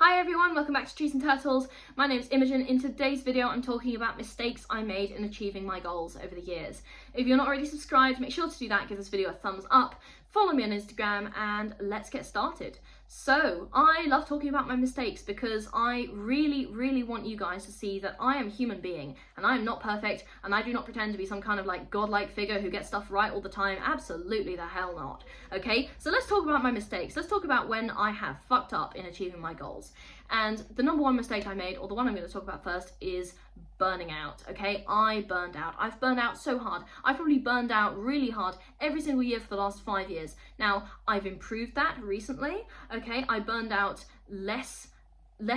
Hi everyone, welcome back to Trees and Turtles. My name is Imogen. In today's video I'm talking about mistakes I made in achieving my goals over the years. If you're not already subscribed, make sure to do that, give this video a thumbs up, follow me on Instagram, and let's get started. So, I love talking about my mistakes because I really want you guys to see that I am a human being and I am not perfect and I do not pretend to be some kind of like godlike figure who gets stuff right all the time. Absolutely the hell not. Okay, so let's talk about my mistakes. Let's talk about when I have fucked up in achieving my goals. And the number one mistake I made, or the one I'm going to talk about first, is burning out. Okay, I burned out. I've burned out so hard. I've probably burned out really hard every single year for the last 5 years. Now, I've improved that recently. Okay, I burned out less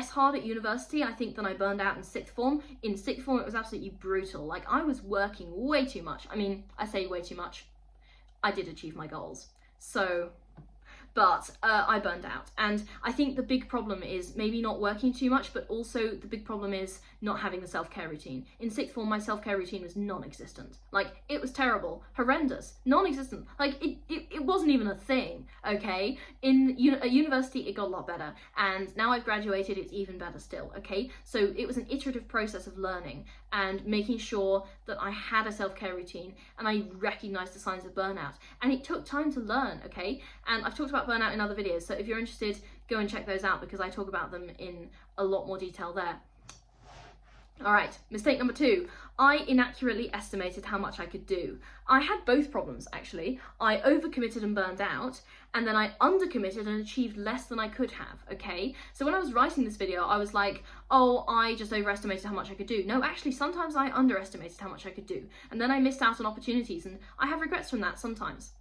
hard at university, I think, than I burned out in sixth form. In sixth form, it was absolutely brutal. Like, I was working way too much. I mean, I say way too much. I did achieve my goals. So, but I burned out. And I think the big problem is maybe not working too much, but also the big problem is not having the self-care routine. In sixth form, my self-care routine was non-existent. Like, it was terrible, horrendous, non-existent. Like, it wasn't even a thing, okay? At university, it got a lot better. And now I've graduated, it's even better still, okay? So it was an iterative process of learning and making sure that I had a self-care routine and I recognized the signs of burnout. And it took time to learn, okay? And I've talked about burnout in other videos, so if you're interested, go and check those out because I talk about them in a lot more detail there. All right, mistake number 2. I inaccurately estimated how much I could do. I had both problems, actually. I overcommitted and burned out, and then I undercommitted and achieved less than I could have, okay? So when I was writing this video, I was like, oh, I just overestimated how much I could do. No, actually, sometimes I underestimated how much I could do, and then I missed out on opportunities, and I have regrets from that sometimes.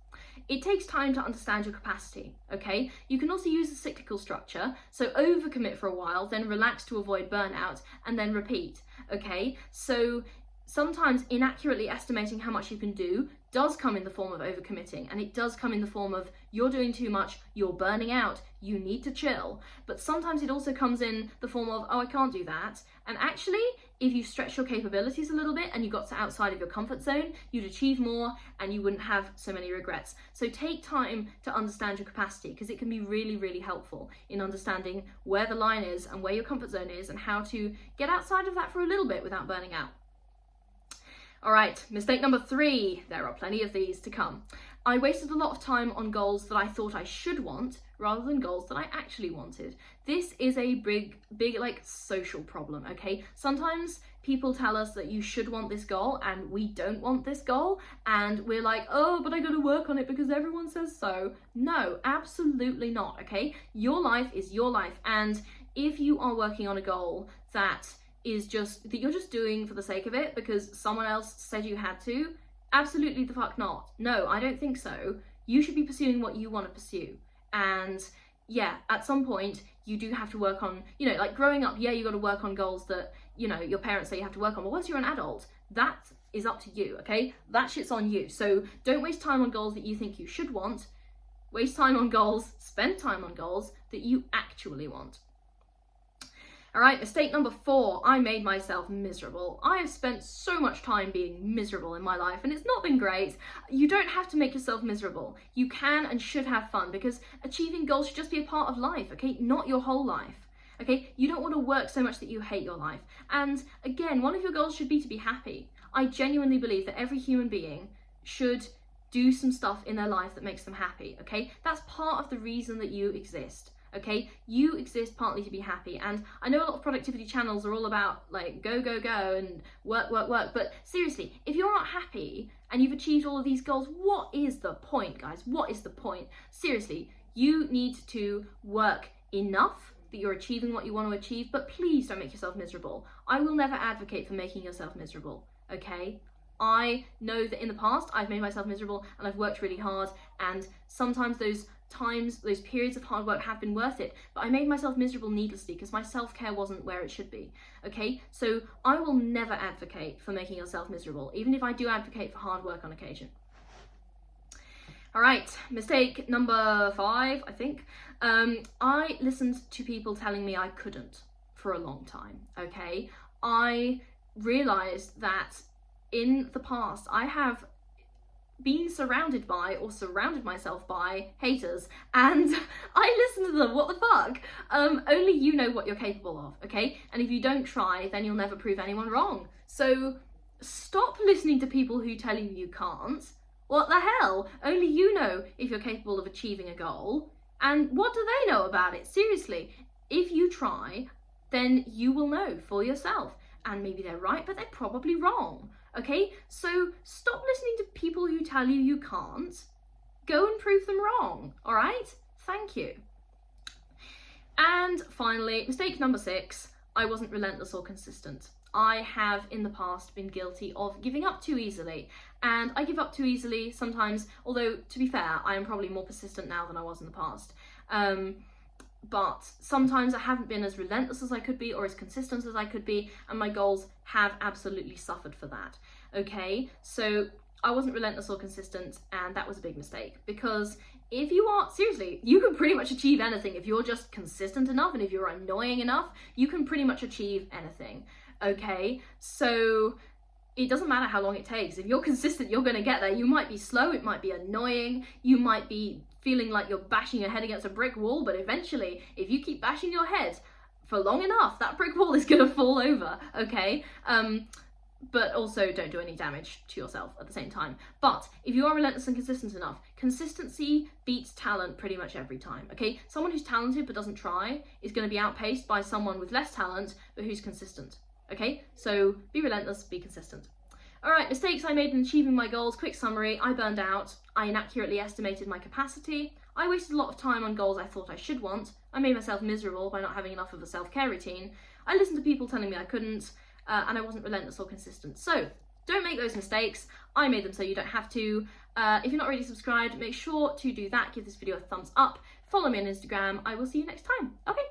It takes time to understand your capacity, okay? You can also use a cyclical structure, so overcommit for a while, then relax to avoid burnout, and then repeat, okay? So sometimes inaccurately estimating how much you can do does come in the form of overcommitting, and it does come in the form of you're doing too much, you're burning out, you need to chill. But sometimes it also comes in the form of, oh, I can't do that. And actually, if you stretch your capabilities a little bit and you got to outside of your comfort zone, you'd achieve more and you wouldn't have so many regrets. So take time to understand your capacity because it can be really helpful in understanding where the line is and where your comfort zone is and how to get outside of that for a little bit without burning out. All right, mistake number 3. There are plenty of these to come. I wasted a lot of time on goals that I thought I should want rather than goals that I actually wanted. This is a big like social problem, okay? Sometimes people tell us that you should want this goal and we don't want this goal and we're like, oh, but I gotta work on it because everyone says so. No, absolutely not, okay? Your life is your life, and if you are working on a goal that you're just doing for the sake of it because someone else said you had to, absolutely the fuck not. No, I don't think so. You should be pursuing what you want to pursue. And yeah, at some point you do have to work on, like growing up, yeah, you got to work on goals that, your parents say you have to work on. But once you're an adult, that is up to you, okay? That shit's on you. So don't waste time on goals that you think you should want. Waste time on goals, spend time on goals that you actually want. All right, mistake number 4, I made myself miserable. I have spent so much time being miserable in my life and it's not been great. You don't have to make yourself miserable. You can and should have fun because achieving goals should just be a part of life, okay? Not your whole life, okay? You don't want to work so much that you hate your life. And again, one of your goals should be to be happy. I genuinely believe that every human being should do some stuff in their life that makes them happy, okay? That's part of the reason that you exist. Okay, you exist partly to be happy, and I know a lot of productivity channels are all about like go and work, but seriously, if you're not happy and you've achieved all of these goals, what is the point, guys? What is the point? Seriously, you need to work enough that you're achieving what you want to achieve, but please don't make yourself miserable. I will never advocate for making yourself miserable, okay? I know that in the past I've made myself miserable and I've worked really hard, and sometimes those periods of hard work have been worth it, but I made myself miserable needlessly because my self-care wasn't where it should be, okay? So I will never advocate for making yourself miserable, even if I do advocate for hard work on occasion. All right, mistake number 5, I think. I listened to people telling me I couldn't for a long time, okay? I realized that in the past I have been surrounded by or surrounded myself by haters, and I listen to them. What the fuck? Only you know what you're capable of, okay? And if you don't try, then you'll never prove anyone wrong. So stop listening to people who tell you you can't. What the hell? Only you know if you're capable of achieving a goal. And what do they know about it? Seriously, if you try, then you will know for yourself. And maybe they're right, but they're probably wrong. Okay? So stop listening to people who tell you you can't. Go and prove them wrong. All right? Thank you. And finally, mistake number 6, I wasn't relentless or consistent. I have in the past been guilty of giving up too easily, and I give up too easily sometimes, although to be fair, I am probably more persistent now than I was in the past. But sometimes I haven't been as relentless as I could be or as consistent as I could be, and my goals have absolutely suffered for that. Okay, so I wasn't relentless or consistent, and that was a big mistake, because if you are, seriously, you can pretty much achieve anything. If you're just consistent enough and if you're annoying enough, you can pretty much achieve anything. Okay, so it doesn't matter how long it takes. If you're consistent, you're going to get there. You might be slow, it might be annoying, you might be feeling like you're bashing your head against a brick wall, but eventually, if you keep bashing your head for long enough, that brick wall is going to fall over, okay? But also don't do any damage to yourself at the same time. But if you are relentless and consistent enough, consistency beats talent pretty much every time, okay? Someone who's talented but doesn't try is going to be outpaced by someone with less talent but who's consistent. Okay, so be relentless, be consistent. All right, mistakes I made in achieving my goals. Quick summary: I burned out, I inaccurately estimated my capacity, I wasted a lot of time on goals I thought I should want, I made myself miserable by not having enough of a self-care routine, I listened to people telling me I couldn't, and I wasn't relentless or consistent. So don't make those mistakes. I made them so you don't have to. If you're not already subscribed, make sure to do that. Give this video a thumbs up. Follow me on Instagram. I will see you next time. Okay.